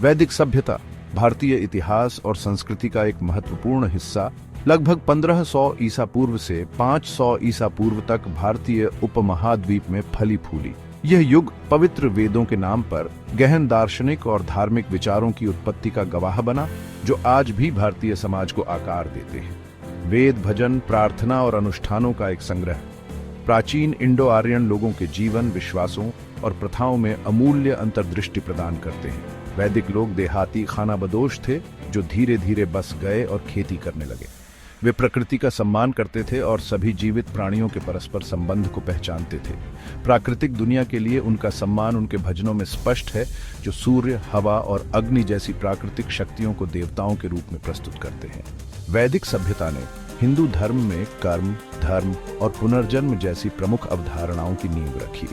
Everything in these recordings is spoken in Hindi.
वैदिक सभ्यता भारतीय इतिहास और संस्कृति का एक महत्वपूर्ण हिस्सा लगभग 1500 ईसा पूर्व से 500 ईसा पूर्व तक भारतीय उपमहाद्वीप में फली फूली। यह युग पवित्र वेदों के नाम पर गहन दार्शनिक और धार्मिक विचारों की उत्पत्ति का गवाह बना, जो आज भी भारतीय समाज को आकार देते हैं। वेद भजन, प्रार्थना और अनुष्ठानों का एक संग्रह प्राचीन इंडो आर्यन लोगों के जीवन, विश्वासों और प्रथाओं में अमूल्य अंतर्दृष्टि प्रदान करते हैं। वैदिक लोग देहाती खानाबदोश थे जो धीरे धीरे बस गए और खेती करने लगे। वे प्रकृति का सम्मान करते थे और सभी जीवित प्राणियों के परस्पर संबंध को पहचानते थे। प्राकृतिक दुनिया के लिए उनका सम्मान उनके भजनों में स्पष्ट है, जो सूर्य, हवा और अग्नि जैसी प्राकृतिक शक्तियों को देवताओं के रूप में प्रस्तुत करते हैं। वैदिक सभ्यता ने हिंदू धर्म में कर्म, धर्म और पुनर्जन्म जैसी प्रमुख अवधारणाओं की नींव रखी।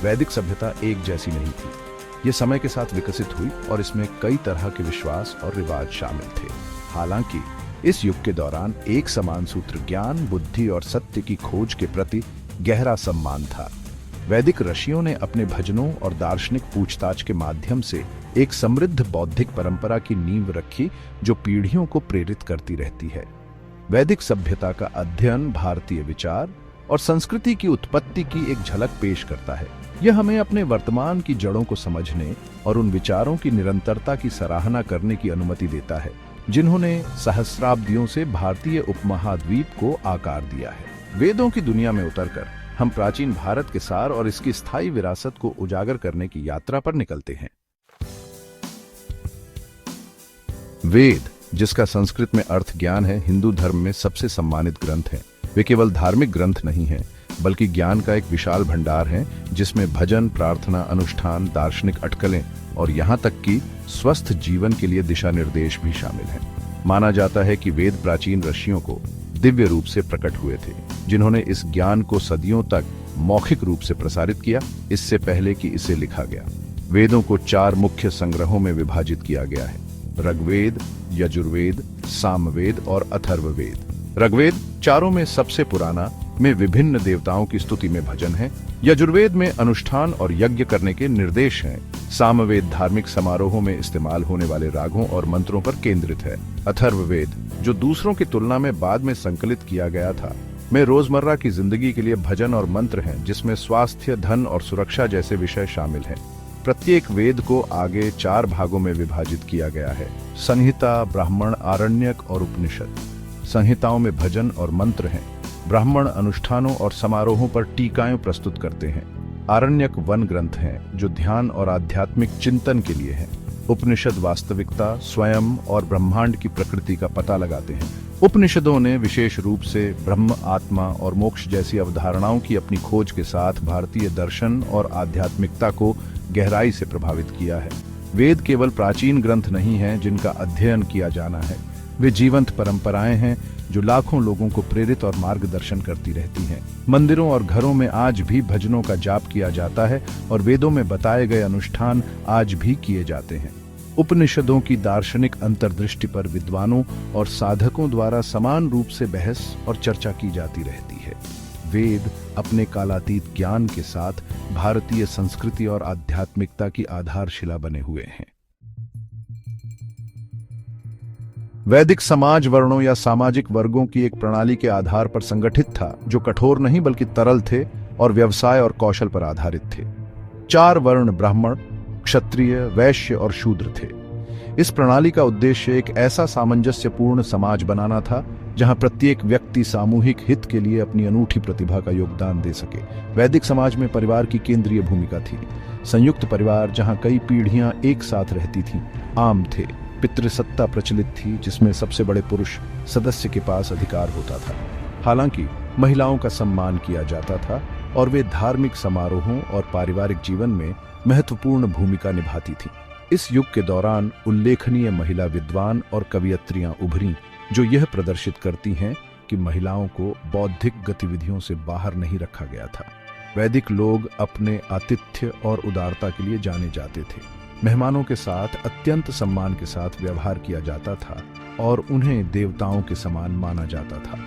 वैदिक सभ्यता एक जैसी नहीं थी। ये समय के साथ विकसित हुई और इसमें कई तरह के विश्वास और रिवाज शामिल थे। हालांकि इस युग के दौरान एक समान सूत्र ज्ञान, बुद्धि और सत्य की खोज के प्रति गहरा सम्मान था। वैदिक ऋषियों ने अपने भजनों और दार्शनिक पूछताछ के माध्यम से एक समृद्ध बौद्धिक परंपरा की नींव रखी, जो पीढ़ियों को प्रेरित करती रहती है। वैदिक सभ्यता का अध्ययन भारतीय विचार और संस्कृति की उत्पत्ति की एक झलक पेश करता है। यह हमें अपने वर्तमान की जड़ों को समझने और उन विचारों की निरंतरता की सराहना करने की अनुमति देता है, जिन्होंने सहस्राब्दियों से भारतीय उपमहाद्वीप को आकार दिया है। वेदों की दुनिया में उतरकर हम प्राचीन भारत के सार और इसकी स्थायी विरासत को उजागर करने की यात्रा पर निकलते हैं। वेद, जिसका संस्कृत में अर्थ ज्ञान है, हिंदू धर्म में सबसे सम्मानित ग्रंथ है। वे केवल धार्मिक ग्रंथ नहीं हैं, बल्कि ज्ञान का एक विशाल भंडार है, जिसमें भजन, प्रार्थना, अनुष्ठान, दार्शनिक अटकलें और यहाँ तक कि स्वस्थ जीवन के लिए दिशा निर्देश भी शामिल हैं। माना जाता है कि वेद प्राचीन ऋषियों को दिव्य रूप से प्रकट हुए थे, जिन्होंने इस ज्ञान को सदियों तक मौखिक रूप से प्रसारित किया, इससे पहले कि इसे लिखा गया। वेदों को 4 मुख्य संग्रहों में विभाजित किया गया है: ऋग्वेद, यजुर्वेद, सामवेद और अथर्ववेद। ऋग्वेद चारों में सबसे पुराना, में विभिन्न देवताओं की स्तुति में भजन है। यजुर्वेद में अनुष्ठान और यज्ञ करने के निर्देश हैं। सामवेद धार्मिक समारोहों में इस्तेमाल होने वाले रागों और मंत्रों पर केंद्रित है। अथर्ववेद, जो दूसरों की तुलना में बाद में संकलित किया गया था, में रोजमर्रा की जिंदगी के लिए भजन और मंत्र हैं, जिसमें स्वास्थ्य, धन और सुरक्षा जैसे विषय शामिल हैं। प्रत्येक वेद को आगे 4 भागों में विभाजित किया गया है: संहिता, ब्राह्मण, आरण्यक और उपनिषद। संहिताओं में भजन और मंत्र हैं। ब्राह्मण अनुष्ठानों और समारोहों पर टीकाएं प्रस्तुत करते हैं। आरण्यक वन ग्रंथ हैं, जो ध्यान और आध्यात्मिक चिंतन के लिए हैं। उपनिषद वास्तविकता, स्वयं और ब्रह्मांड की प्रकृति का पता लगाते हैं। उपनिषदों ने विशेष रूप से ब्रह्म, आत्मा और मोक्ष जैसी अवधारणाओं की अपनी खोज के साथ भारतीय दर्शन और आध्यात्मिकता को गहराई से प्रभावित किया है। वेद केवल प्राचीन ग्रंथ नहीं हैं जिनका अध्ययन किया जाना है, वे जीवंत परंपराएं हैं जो लाखों लोगों को प्रेरित और मार्गदर्शन करती रहती हैं। मंदिरों और घरों में आज भी भजनों का जाप किया जाता है और वेदों में बताए गए अनुष्ठान आज भी किए जाते हैं। उपनिषदों की दार्शनिक अंतर्दृष्टि पर विद्वानों और साधकों द्वारा समान रूप से बहस और चर्चा की जाती रहती है। वेद अपने कालातीत ज्ञान के साथ भारतीय संस्कृति और आध्यात्मिकता की आधारशिला बने हुए हैं। वैदिक समाज वर्णों या सामाजिक वर्गों की एक प्रणाली के आधार पर संगठित था, जो कठोर नहीं बल्कि तरल थे और व्यवसाय और कौशल पर आधारित थे। 4 वर्ण ब्राह्मण, क्षत्रिय, वैश्य और शूद्र थे। इस प्रणाली का उद्देश्य एक ऐसा सामंजस्यपूर्ण समाज बनाना था जहां प्रत्येक व्यक्ति सामूहिक हित के लिए अपनी अनूठी प्रतिभा का योगदान दे सके। वैदिक समाज में परिवार की केंद्रीय भूमिका थी। संयुक्त परिवार, जहां कई पीढ़ियां एक साथ रहती थीं, आम थे। पितृसत्ता प्रचलित थी, जिसमें सबसे बड़े पुरुष सदस्य के पास अधिकार होता था। हालांकि महिलाओं का सम्मान किया जाता था और वे धार्मिक समारोहों और पारिवारिक जीवन में महत्वपूर्ण भूमिका निभाती थीं। इस युग के दौरान उल्लेखनीय महिला विद्वान और कवियत्रियां उभरीं, जो यह प्रदर्शित करती हैं कि महिलाओं को बौद्धिक गतिविधियों से बाहर नहीं रखा गया था। वैदिक लोग अपने आतिथ्य और उदारता के लिए जाने जाते थे। मेहमानों के साथ अत्यंत सम्मान के साथ व्यवहार किया जाता था और उन्हें देवताओं के समान माना जाता था।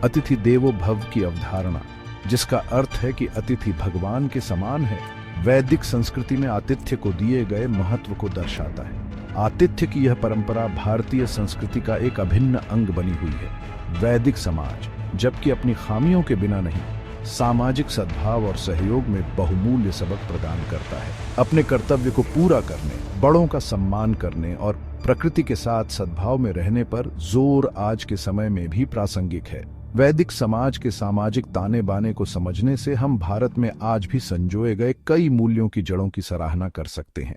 अतिथि देवो भव की अवधारणा, जिसका अर्थ है कि अतिथि भगवान के समान है, वैदिक संस्कृति में आतिथ्य को दिए गए महत्व को दर्शाता है। आतिथ्य की यह परंपरा भारतीय संस्कृति का एक अभिन्न अंग बनी हुई है। वैदिक समाज जबकि अपनी खामियों के बिना नहीं, सामाजिक सद्भाव और सहयोग में बहुमूल्य सबक प्रदान करता है। अपने कर्तव्य को पूरा करने, बड़ों का सम्मान करने और प्रकृति के साथ सद्भाव में रहने पर जोर आज के समय में भी प्रासंगिक है। वैदिक समाज के सामाजिक ताने बाने को समझने से हम भारत में आज भी संजोए गए कई मूल्यों की जड़ों की सराहना कर सकते हैं।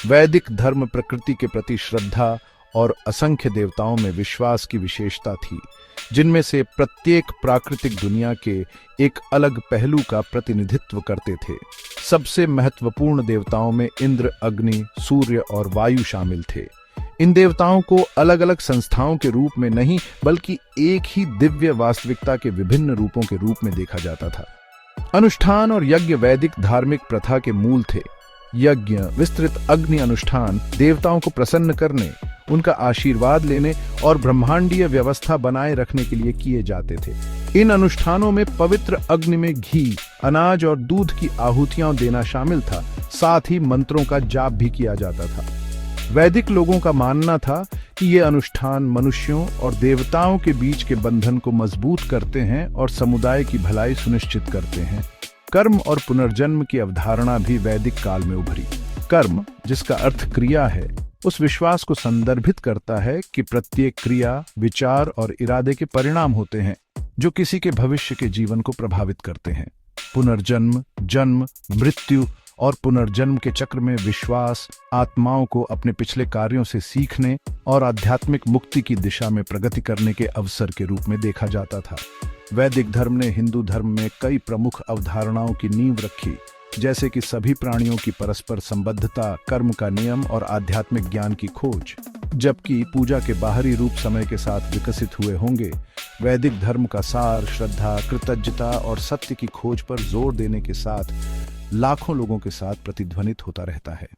वैदिक धर्म प्रकृति के प्रति श्रद्धा और असंख्य देवताओं में विश्वास की विशेषता थी, जिनमें से प्रत्येक प्राकृतिक दुनिया के एक अलग पहलू का प्रतिनिधित्व करते थे। सबसे महत्वपूर्ण देवताओं में इंद्र, अग्नि, सूर्य और वायु शामिल थे। इन देवताओं को अलग अलग संस्थाओं के रूप में नहीं, बल्कि एक ही दिव्य वास्तविकता के विभिन्न रूपों के रूप में देखा जाता था। अनुष्ठान और यज्ञ वैदिक धार्मिक प्रथा के मूल थे। यज्ञ, विस्तृत अग्नि अनुष्ठान देवताओं को प्रसन्न करने, उनका आशीर्वाद लेने और ब्रह्मांडीय व्यवस्था बनाए रखने के लिए किए जाते थे। इन अनुष्ठानों में पवित्र अग्नि में घी, अनाज और दूध की आहुतियां देना शामिल था। साथ ही मंत्रों का जाप भी किया जाता था। वैदिक लोगों का मानना था कि ये अनुष्ठान मनुष्यों और देवताओं के बीच के बंधन को मजबूत करते हैं और समुदाय की भलाई सुनिश्चित करते हैं। कर्म और पुनर्जन्म की अवधारणा भी वैदिक काल में उभरी। कर्म, जिसका अर्थ क्रिया है, उस विश्वास को संदर्भित करता है कि प्रत्येक क्रिया, विचार और इरादे के परिणाम होते हैं जो किसी के भविष्य के जीवन को प्रभावित करते हैं। पुनर्जन्म, जन्म, मृत्यु और पुनर्जन्म के चक्र में विश्वास आत्माओं को अपने पिछले कार्यों से सीखने और आध्यात्मिक मुक्ति की दिशा में प्रगति करने के अवसर के रूप में देखा जाता था। वैदिक धर्म ने हिंदू धर्म में कई प्रमुख अवधारणाओं की नींव रखी, जैसे कि सभी प्राणियों की परस्पर संबद्धता, कर्म का नियम और आध्यात्मिक ज्ञान की खोज। जबकि पूजा के बाहरी रूप समय के साथ विकसित हुए होंगे, वैदिक धर्म का सार श्रद्धा, कृतज्ञता और सत्य की खोज पर जोर देने के साथ लाखों लोगों के साथ प्रतिध्वनित होता रहता है।